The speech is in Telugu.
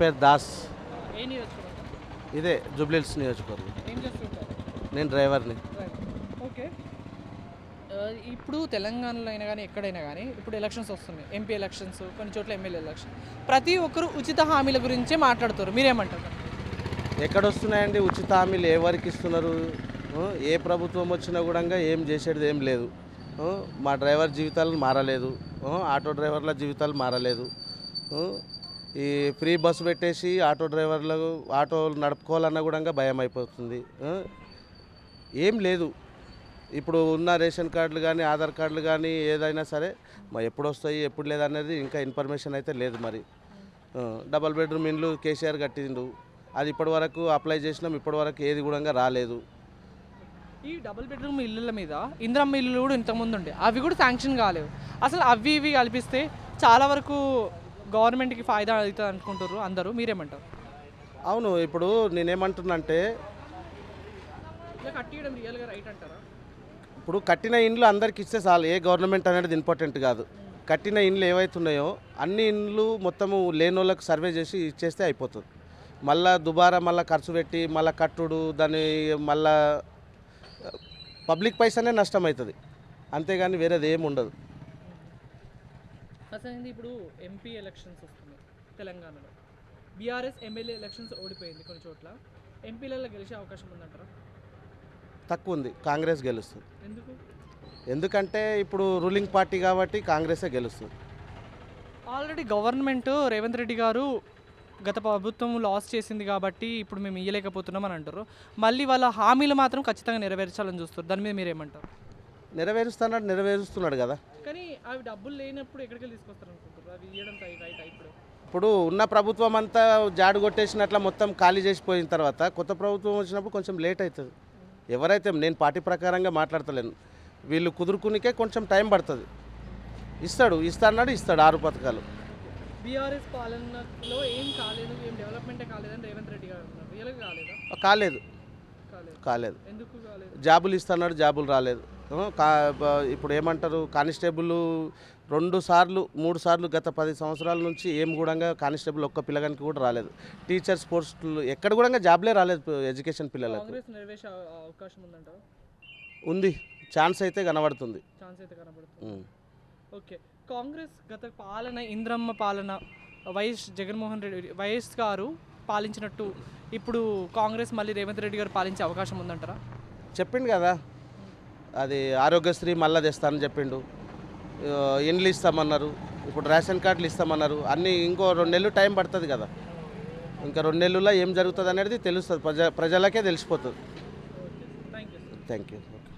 పేరు దాస్. ఏ నియోజకవర్గం? ఇదే జూబ్లీహిల్స్ నియోజకవర్గం. ఏం చేస్తుంటారు? నేను డ్రైవర్ని. రైట్. ఓకే. ఇప్పుడు తెలంగాణలో అయినా కానీ ఎక్కడైనా కానీ ఇప్పుడు ఎలక్షన్స్ వస్తున్నాయి, ఎంపీ ఎలక్షన్స్, కొన్ని చోట్ల ఎమ్మెల్యే ఎలక్షన్. ప్రతి ఒక్కరు ఉచిత హామీల గురించే మాట్లాడుతారు. మీరేమంటారు? ఎక్కడొస్తున్నాయండి ఉచిత హామీలు? ఎవరికి ఇస్తున్నారు? ఏ ప్రభుత్వం వచ్చినా కూడా ఏం చేసేది ఏం లేదు. మా డ్రైవర్ జీవితాలు మారలేదు, ఆటో డ్రైవర్ల జీవితాలు మారలేదు. ఈ ఫ్రీ బస్సు పెట్టేసి ఆటో డ్రైవర్లు ఆటోలు నడుపుకోవాలన్నా కూడా భయం అయిపోతుంది. ఏం లేదు. ఇప్పుడు ఉన్న రేషన్ కార్డులు కానీ ఆధార్ కార్డులు కానీ ఏదైనా సరే ఎప్పుడు వస్తాయి ఎప్పుడు లేదనేది ఇంకా ఇన్ఫర్మేషన్ అయితే లేదు. మరి డబల్ బెడ్రూమ్ ఇండ్లు కేసీఆర్ కట్టిండు, అది ఇప్పటివరకు అప్లై చేసినాం, ఇప్పటివరకు ఏది కూడా రాలేదు. ఈ డబుల్ బెడ్రూమ్ ఇల్లుల మీద ఇందిరమ్మ ఇల్లులు కూడా ఇంతకుముందు ఉండే, అవి కూడా శాంక్షన్ కాలేవు. అసలు అవి ఇవి కల్పిస్తే చాలా వరకు గవర్నమెంట్కి ఫాయిదా అవుతుంది అనుకుంటారు అందరూ. మీరేమంటారు? అవును, ఇప్పుడు నేనేమంటున్నా అంటే ఇలా కట్టియడం రియల్గా రైట్ అంటారా? ఇప్పుడు కట్టిన ఇండ్లు అందరికి ఇస్తే చాలు, ఏ గవర్నమెంట్ అనేది ఇంపార్టెంట్ కాదు. కట్టిన ఇండ్లు ఏవైతున్నాయో అన్ని ఇండ్లు మొత్తము లేని వాళ్ళకి సర్వే చేసి ఇచ్చేస్తే అయిపోతుంది. మళ్ళీ దుబారా మళ్ళీ ఖర్చు పెట్టి మళ్ళీ కట్టుడు, దాన్ని మళ్ళా పబ్లిక్ పైసనే నష్టం అవుతుంది, అంతేగాని వేరేది ఏమి ఉండదు. అసలు ఇప్పుడు ఎంపీ ఎలక్షన్స్ వస్తున్నాయి తెలంగాణలో. బీఆర్ఎస్ ఎమ్మెల్యే ఎలక్షన్స్ ఓడిపోయింది కొన్ని చోట్ల. ఎంపీలలో గెలిచే అవకాశం ఉందంటారా? తక్కువ ఉంది, కాంగ్రెస్ గెలుస్తుంది. ఎందుకు? ఎందుకంటే ఇప్పుడు రూలింగ్ పార్టీ కాబట్టి కాంగ్రెసే గెలుస్తుంది. ఆల్రెడీ గవర్నమెంట్ రేవంత్ రెడ్డి గారు గత ప్రభుత్వం లాస్ చేసింది కాబట్టి ఇప్పుడు మేము ఇయ్యలేకపోతున్నాం అని అంటారు. మళ్ళీ వాళ్ళ హామీలు మాత్రం ఖచ్చితంగా నెరవేర్చాలని చూస్తారు. దాని మీద మీరేమంటారు? నెరవేరుస్తున్నాడు కదా. కానీ అవి డబ్బులు లేనప్పుడు ఎక్కడికి తీసుకొస్తారు అనుకుంటారు? అవి ఇవ్వడం రైట్ ఇప్పుడు? ఇప్పుడు ఉన్న ప్రభుత్వం అంతా జాడు కొట్టేసినట్ల మొత్తం ఖాళీ చేసిపోయిన తర్వాత కొత్త ప్రభుత్వం వచ్చినప్పుడు కొంచెం లేట్ అవుతుంది. ఎవరైతే, నేను పార్టీ ప్రకారంగా మాట్లాడతలేను, వీళ్ళు కుదురుకునికే కొంచెం టైం పడుతుంది. ఇస్తాడు 6 పథకాలు. బీఆర్ఎస్ పాలనలో ఏం కాలేదు, ఏం డెవలప్మెంటే కాలేదని రేవంత్ రెడ్డి గారు అన్నారు. రియల్గా కాలేదా? కాలేదు. ఎందుకు కాలేదు? జాబులు ఇస్తున్నాడు, జాబులు రాలేదు. ఇప్పుడు ఏమంటారు, కానిస్టేబుల్ 2 సార్లు 3 సార్లు గత 10 సంవత్సరాల నుంచి ఏం కూడా కానిస్టేబుల్ ఒక్క పిల్లగానికి కూడా రాలేదు. టీచర్స్ పోస్టులు ఎక్కడ కూడా జాబ్లే రాలేదు ఎడ్యుకేషన్ పిల్లలకు. కాంగ్రెస్ నెరవేర్చే అవకాశం ఉందంటారా? ఉంది, ఛాన్స్ అయితే కనబడుతుంది. ఓకే. కాంగ్రెస్ గత పాలన, ఇంద్రమ్మ పాలన, జగన్మోహన్ రెడ్డి వైఎస్ గారు పాలించినట్టు ఇప్పుడు కాంగ్రెస్ మళ్ళీ రేవంత్ రెడ్డి గారు పాలించే అవకాశం ఉందంటారా? చెప్పిండు కదా, అది ఆరోగ్యశ్రీ మళ్ళీ తెస్తానని చెప్పిండు. ఇండ్లు ఇస్తామన్నారు, ఇప్పుడు రేషన్ కార్డులు ఇస్తామన్నారు. అన్నీ ఇంకో 2 నెలలు టైం పడుతుంది కదా. ఇంకా 2 నెలల్లో ఏం జరుగుతుంది అనేది తెలుస్తుంది, ప్రజలకే తెలిసిపోతుంది. Thank you. ఓకే.